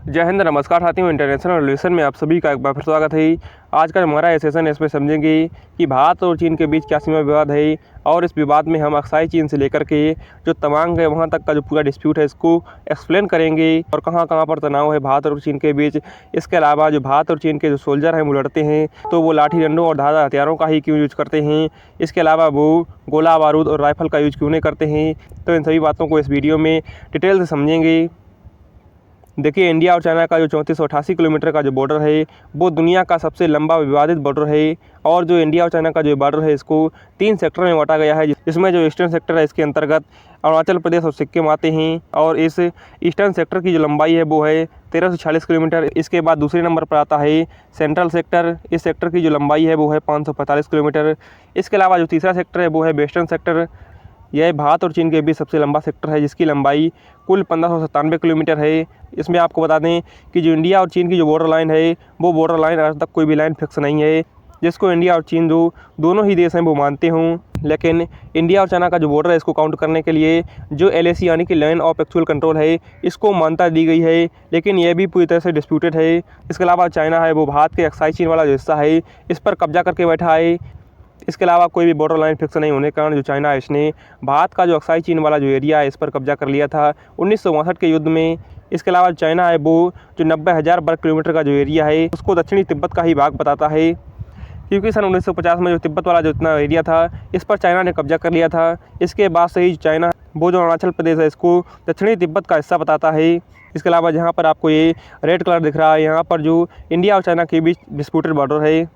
जय हिंद, नमस्कार साथियों। इंटरनेशनल रिलेशन में आप सभी का एक बार फिर स्वागत है। आज का हमारा ये सेशन है, इसमें समझेंगे कि भारत और चीन के बीच क्या सीमा विवाद है और इस विवाद में हम अक्साई चीन से लेकर के जो तवांग है वहाँ तक का जो पूरा डिस्प्यूट है इसको एक्सप्लेन करेंगे और कहाँ कहाँ पर तनाव है भारत और चीन के बीच। इसके अलावा जो भारत और चीन के जो सोल्जर हैं वो लड़ते हैं तो वो लाठी डंडों और धारदार हथियारों का ही क्यों यूज करते हैं, इसके अलावा वो गोला बारूद और राइफल का यूज क्यों नहीं करते हैं। तो इन सभी बातों को इस वीडियो में डिटेल से समझेंगे। देखिए, इंडिया और चाइना का जो 3488 किलोमीटर का जो बॉर्डर है वो दुनिया का सबसे लंबा विवादित बॉर्डर है। और जो इंडिया और चाइना का जो बॉर्डर है इसको 3 सेक्टर में बांटा गया है, जिसमें जो ईस्टर्न सेक्टर है इसके अंतर्गत अरुणाचल प्रदेश और सिक्किम आते हैं। और इस ईस्टर्न सेक्टर की जो लंबाई है वो है 1340 किलोमीटर। इसके बाद दूसरे नंबर पर आता है सेंट्रल सेक्टर। इस सेक्टर की जो लंबाई है वो है 545 किलोमीटर। इसके अलावा जो तीसरा सेक्टर है वो है वेस्टर्न सेक्टर। यह भारत और चीन के बीच सबसे लंबा सेक्टर है, जिसकी लंबाई कुल 1597 किलोमीटर है। इसमें आपको बता दें कि जो इंडिया और चीन की जो बॉर्डर लाइन है वो बॉर्डर लाइन आज तक कोई भी लाइन फिक्स नहीं है, जिसको इंडिया और चीन जो दोनों ही देश हैं वो मानते हों। लेकिन इंडिया और चाइना का जो बॉर्डर है इसको काउंट करने के लिए जो LAC यानी कि लाइन ऑफ एक्चुअल कंट्रोल है इसको मान्यता दी गई है, लेकिन यह भी पूरी तरह से डिस्प्यूटेड है। इसके अलावा चाइना है वो भारत के अक्साई चीन वाला जो हिस्सा है इस पर कब्जा करके बैठा है। इसके अलावा कोई भी बॉर्डर लाइन फिक्स नहीं होने के कारण जो चाइना है इसने भारत का जो अक्साई चीन वाला जो एरिया है इस पर कब्जा कर लिया था 1962 के युद्ध में। इसके अलावा चाइना है वो जो 90,000 वर्ग किलोमीटर का जो एरिया है उसको दक्षिणी तिब्बत का ही भाग बताता है, क्योंकि सन 1950 में जो तिब्बत वाला जो इतना एरिया था इस पर चाइना ने कब्जा कर लिया था। इसके बाद से ही चाइना वो जो अरुणाचल प्रदेश है इसको दक्षिणी तिब्बत का हिस्सा बताता है। इसके अलावा जहाँ पर आपको ये रेड कलर दिख रहा है यहाँ पर जो इंडिया और चाइना के बीच डिस्प्यूटेड बॉर्डर है।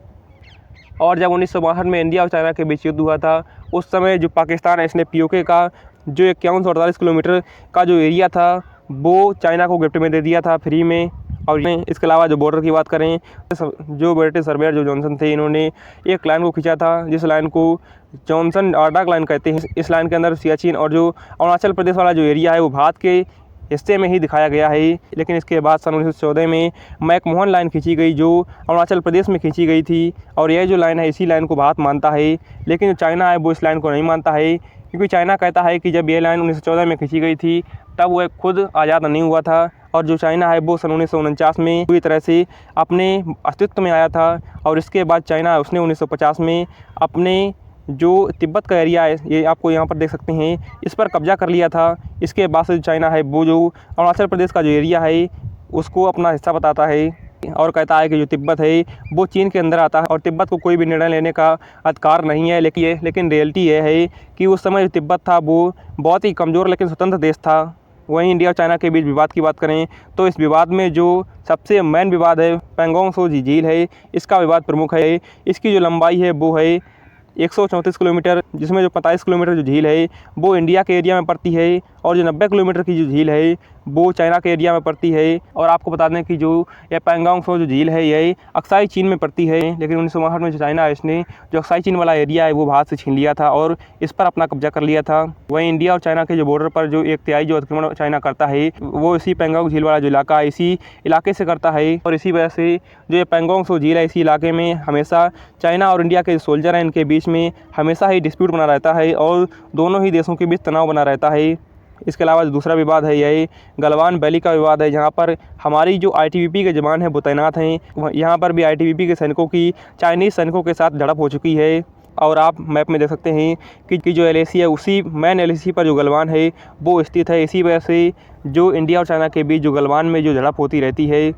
और जब 1962 में इंडिया और चाइना के बीच युद्ध हुआ था उस समय जो पाकिस्तान है इसने POK का जो 5148 किलोमीटर का जो एरिया था वो चाइना को गिफ्ट में दे दिया था फ्री में। और इसके अलावा जो बॉर्डर की बात करें, जो ब्रिटिश सर्वेयर जो जॉनसन थे इन्होंने एक लाइन को खींचा था जिस लाइन को जॉनसन आर्डाक लाइन कहते हैं। इस लाइन के अंदर सियाचिन और जो अरुणाचल प्रदेश वाला जो एरिया है वो भारत के हिस्से में ही दिखाया गया है। लेकिन इसके बाद सन 1914 में मैकमोहन लाइन खींची गई जो अरुणाचल प्रदेश में खींची गई थी, और यह जो लाइन है इसी लाइन को भारत मानता है। लेकिन जो चाइना है वो इस लाइन को नहीं मानता है, क्योंकि चाइना कहता है कि जब ये लाइन 1914 में खींची गई थी तब वह खुद आज़ाद नहीं हुआ था, और जो चाइना है वो सन 1949 में पूरी तरह से अपने अस्तित्व में आया था। और इसके बाद चाइना उसने 1950 में अपने जो तिब्बत का एरिया है ये आपको यहाँ पर देख सकते हैं इस पर कब्जा कर लिया था। इसके बाद से चाइना है वो जो अरुणाचल प्रदेश का जो एरिया है उसको अपना हिस्सा बताता है और कहता है कि जो तिब्बत है वो चीन के अंदर आता है और तिब्बत को कोई भी निर्णय लेने का अधिकार नहीं है। लेकिन रियलिटी ये है कि उस समय जो तिब्बत था वो बहुत ही कमज़ोर लेकिन स्वतंत्र देश था। वहीं इंडिया और चाइना के बीच विवाद की बात करें तो इस विवाद में जो सबसे मेन विवाद है पैंगोंग त्सो झील है, इसका विवाद प्रमुख है। इसकी जो लंबाई है वो है 134 किलोमीटर, जिसमें जो 45 किलोमीटर जो झील है वो इंडिया के एरिया में पड़ती है और जो 90 किलोमीटर की जो झील है वो चाइना के एरिया में पड़ती है। और आपको बता दें कि जो यह पैंगोंग त्सो जो झील है यह अक्साई चीन में पड़ती है। लेकिन 1962 में जो चाइना है इसने जो अक्साई चीन वाला एरिया है वो भारत से छीन लिया था और इस पर अपना कब्जा कर लिया था। वहीं इंडिया और चाइना के जो बॉर्डर पर जो 1/3 जो अतिक्रमण चाइना करता है वो इसी पैंगोंग झील वाला जो इलाका है इसी इलाके से करता है। और इसी वजह से जो ये पैंगोंग त्सो झील है इसी इलाके में हमेशा चाइना और इंडिया के जो सोल्जर हैं इनके बीच में हमेशा ही डिस्प्यूट बना रहता है और दोनों ही देशों के बीच तनाव बना रहता है। इसके अलावा जो दूसरा विवाद है यही गलवान वैली का विवाद है, जहाँ पर हमारी जो ITBP के जवान हैं वो तैनात हैं। यहाँ पर भी ITBP के सैनिकों की चाइनीज़ सैनिकों के साथ झड़प हो चुकी है। और आप मैप में देख सकते हैं कि जो LAC है उसी मेन LAC पर जो गलवान है वो स्थित है। इसी वजह से जो इंडिया और चाइना के बीच जो गलवान में जो झड़प होती रहती है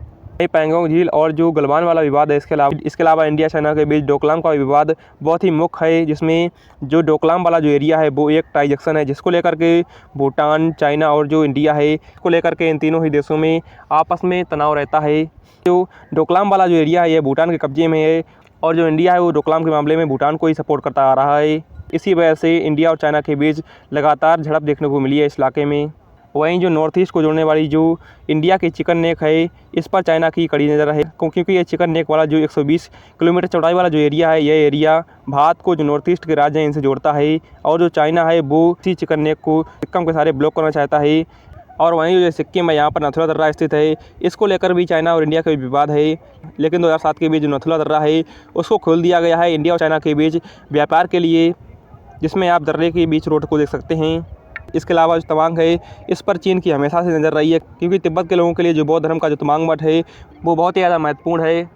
पैंगोंग झील और जो गलवान वाला विवाद है। इसके अलावा इंडिया चाइना के बीच डोकलाम का विवाद बहुत ही मुख्य है, जिसमें जो डोकलाम वाला जो एरिया है वो एक ट्रांजैक्शन है जिसको लेकर के भूटान, चाइना और जो इंडिया है इसको लेकर के इन तीनों ही देशों में आपस में तनाव रहता है। जो डोकलाम वाला जो एरिया है ये भूटान के कब्जे में है और जो इंडिया है वो डोकलाम के मामले में भूटान को ही सपोर्ट करता आ रहा है। इसी वजह से इंडिया और चाइना के बीच लगातार झड़प देखने को मिली है इस इलाके में। वहीं जो नॉर्थ ईस्ट को जोड़ने वाली जो इंडिया की चिकन नेक है इस पर चाइना की कड़ी नज़र है, क्योंकि ये चिकन नेक वाला जो 120 किलोमीटर चौड़ाई वाला जो एरिया है यह एरिया भारत को जो नॉर्थ ईस्ट के राज्य हैं इनसे जोड़ता है। और जो चाइना है वो इसी चिकन नेक को सिक्किम के सारे ब्लॉक करना चाहता है। और वहीं जो सिक्किम है यहाँ पर नथुला दर्रा स्थित है, इसको लेकर भी चाइना और इंडिया का विवाद है। लेकिन 2007 के बीच जो नथुला दर्रा है उसको खोल दिया गया है इंडिया और चाइना के बीच व्यापार के लिए, जिसमें आप दर्रे के बीच रोड को देख सकते हैं। इसके अलावा जो तवांग है, इस पर चीन की हमेशा से नज़र रही है, क्योंकि तिब्बत के लोगों के लिए जो बौद्ध धर्म का जो तवांग मठ है वो बहुत ही ज़्यादा महत्वपूर्ण है।